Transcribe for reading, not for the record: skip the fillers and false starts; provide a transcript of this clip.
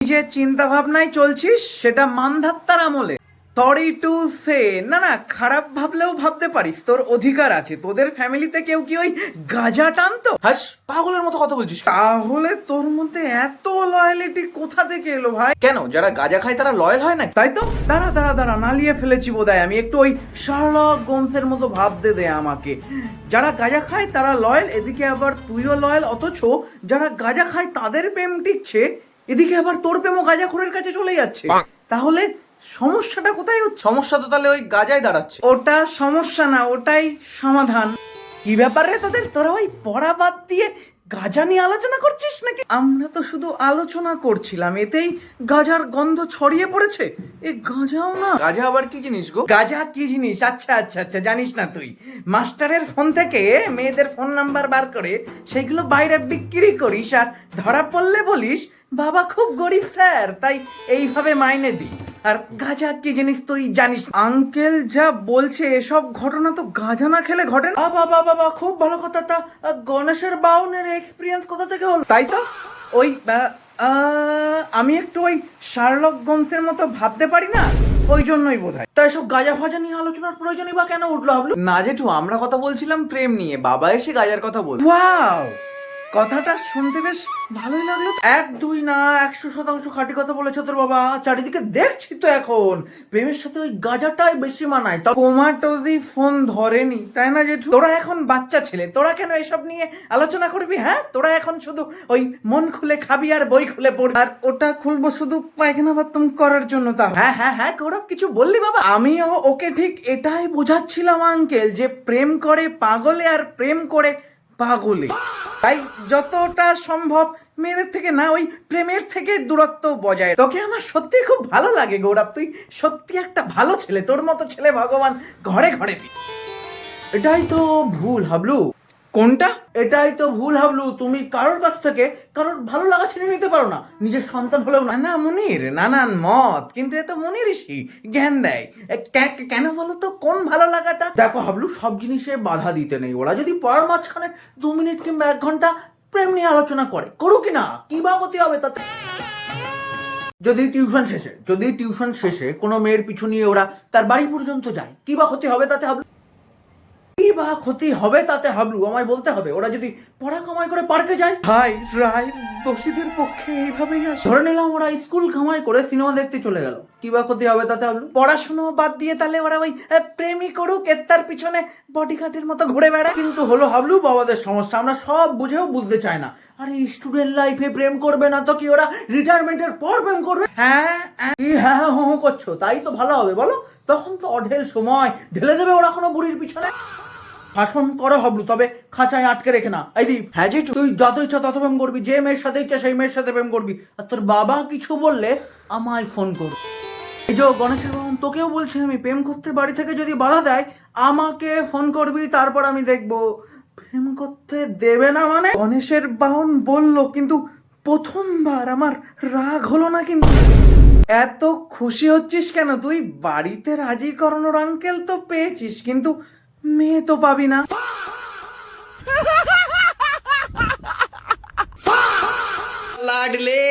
যে চিন্তা ভাবনায় চলছিস সেটা মানধাত্তার আমলে। সরি টু সে, না না, খারাপ ভাবলেও ভাবতে পারিস, তোর অধিকার আছে। তোদের ফ্যামিলিতে কেউ কি ওই গাঁজা টানতো? হাস, পাগলের মতো কথা বলছিস। তাহলে তোর মধ্যে এত লয়ালিটি কোথা থেকে এলো ভাই? কেন, যারা গাঁজা খায় তারা লয়াল হয় না? তাই তো। দাঁড়া দাঁড়া দাঁড়া, নালিয়ে ফেলেছি বোধহয় আমি। একটু ওই শার্লক হোমসের মতো ভাবতে দে আমাকে। যারা গাঁজা খায় তারা লয়াল, এদিকে আবার তুইও লয়াল, অথচ যারা গাঁজা খায় তাদের প্রেম টিকছে, এদিকে আবার তোর প্রেমও গাঁজাখোরের কাছে চলে যাচ্ছে। তাহলে সমস্যাটা কোথায় হচ্ছে? সমস্যা তো তাহলে ওই গাঁজায় দাঁড়াচ্ছে। ওটা সমস্যা না, ওটাই সমাধান। কি ব্যাপার রে তোদের? তোরা ওই পড়া বাদ দিয়ে গাঁজা নিয়ে আলোচনা করছিস নাকি? আমরা তো শুধু আলোচনা করছিলাম, এতেই গাঁজার গন্ধ ছড়িয়ে পড়েছে। এ গাঁজাও না। গাঁজা আবার কি জিনিস গো? গাঁজা কি জিনিস? আচ্ছা আচ্ছা আচ্ছা, জানিস না তুই? মাস্টারের ফোন থেকে মেয়েদের ফোন নাম্বার বার করে সেইগুলো বাইরে বিক্রি করিস, আর ধরা পড়লে বলিস বাবা খুব গরিব স্যার, তাই এইভাবে মাইনে দিই। আর গাঁজা কি জিনিস তুই জানিস? আঙ্কেল যা বলছে এসব ঘটনা তো গাঁজা না খেলে ঘটে না। বাবা বাবা, খুব ভালো কথা। তা গণেশের বাউনের এক্সপিরিয়েন্স কোথা থেকে হলো? তাই তো ওই আমি একটু ওই শার্লক হোমসের মতো ভাবতে পারি না, ওই জন্যই বোধ হয়। তাই সব গাঁজা ফাজা নিয়ে আলোচনার প্রয়োজনই বা কেন উঠলো হাবলু? না জেঠু, আমরা কথা বলছিলাম প্রেম নিয়ে, বাবা এসে গাঁজার কথা বল। ওয়াও, কথাটা শুনতে বেশ ভালোই লাগলো। 1-2 না 100% খাঁটি কথা বলেছে তোর বাবা। চারিদিকে দেখছি তো এখন প্রেমের সাথে ওই গাঁজাটাই বেশি মানায়। কোমাটোজি ফোন ধরেনি, তাই না জেঠু? তোরা এখন বাচ্চা ছেলে, তোরা কেন এসব নিয়ে আলোচনা করবি? হ্যাঁ, তোরা এখন শুধু ওই মন খুলে খাবি আর বই খুলে পড়বি। আর ওটা খুলবো শুধু পায়খানা বাথরুম করার জন্য। তা হ্যাঁ হ্যাঁ হ্যাঁ, গৌরব কিছু বললি বাবা? আমিও ওকে ঠিক এটাই বোঝাচ্ছিলাম আঙ্কেল, যে প্রেম করে পাগলে আর প্রেম করে পাগলে। তাই যতটা সম্ভব মেয়েদের থেকে না, ওই প্রেমের থেকে দূরত্ব বজায়। তোকে আমার সত্যি খুব ভালো লাগে গৌরব, তুই সত্যি একটা ভালো ছেলে। তোর মতো ছেলে ভগবান ঘরে ঘরে দিই। এটাই তো ভুল হাবলু। কোনটা? এটাই তো ভুল হাবলু, তুমি কারোর কাছ থেকে কারোর ভালো লাগা ছিনে নিতে পারো না, নিজের সন্তান হলেও না। না মনির, নানান মত, কিন্তু এ তো মনিরই জ্ঞান দেয়। কেন বলো তো, কোন ভালো লাগাটা? দেখো হাবলু, সব জিনিসে বাধা দিতে নেই। ওরা যদি পড়ার মাঝখানে 2 মিনিট কিংবা 1 ঘন্টা প্রেম নিয়ে আলোচনা করে, করুক না, কি বা ক্ষতি হবে তাতে? যদি টিউশন শেষে কোনো মেয়ের পিছু নিয়ে ওরা তার বাড়ি পর্যন্ত যায়, কি বা ক্ষতি হবে তাতে হাবলু? কি বা ক্ষতি হবে তাতে হাবলু, আমায় বলতে হবে। ওরা যদি পড়া কামাই করে পার্কে যায়, হাই রায় দোষীদের পক্ষে এইভাবেই আসে। ধরে নিলাম ওরা স্কুল কামাই করে সিনেমা দেখতে চলে গেল, কি বা ক্ষতি হবে তাতে হাবলু? পড়াশুনো বাদ দিয়ে তাহলে ওরা ওই প্রেমই করুক, এর তার পিছনে বডিগার্ডের মতো ঘুরে বেড়ায়। কিন্তু হলো হাবলু বাবাদের সমস্যা, আমরা সব বুঝেও বুঝতে চাই না। আরে স্টুডেন্ট লাইফে প্রেম করবে না তো কি ওরা রিটায়ারমেন্টের পর প্রেম করবে? হ্যাঁ হ্যাঁ হু করছো, তাই তো ভালো হবে বলো? তখন তো অঢেল সময় ঢেলে দেবে ওরা কোনো বুড়ির পিছনে। শাসন করো হাবলু, তবে খাঁচায় আটকে রেখে না। এই দীপ, হ্যাঁ জেঠু, তুই যত ইচ্ছা তত প্রেম করবি, যে মেয়ের সাথে ইচ্ছা সেই মেয়ের সাথে প্রেম করবি। আর তোর বাবা কিছু বললে আমায় ফোন কর। এই যে গণেশের বাবু, তোকেও বলছি আমি, প্রেম করতে বাড়ি থেকে যদি বাধা দেয় আমাকে ফোন করবি, তারপর আমি দেখবো। প্রেম করতে দেবে না মানে? গণেশের বাহন বললো, কিন্তু প্রথমবার আমার রাগ হলো না। কিন্তু এত খুশি হচ্ছিস কেন তুই? বাড়িতে রাজি করানোর আঙ্কেল তো পেয়েছিস, কিন্তু মেয়ে তো পাবি না। লাডলে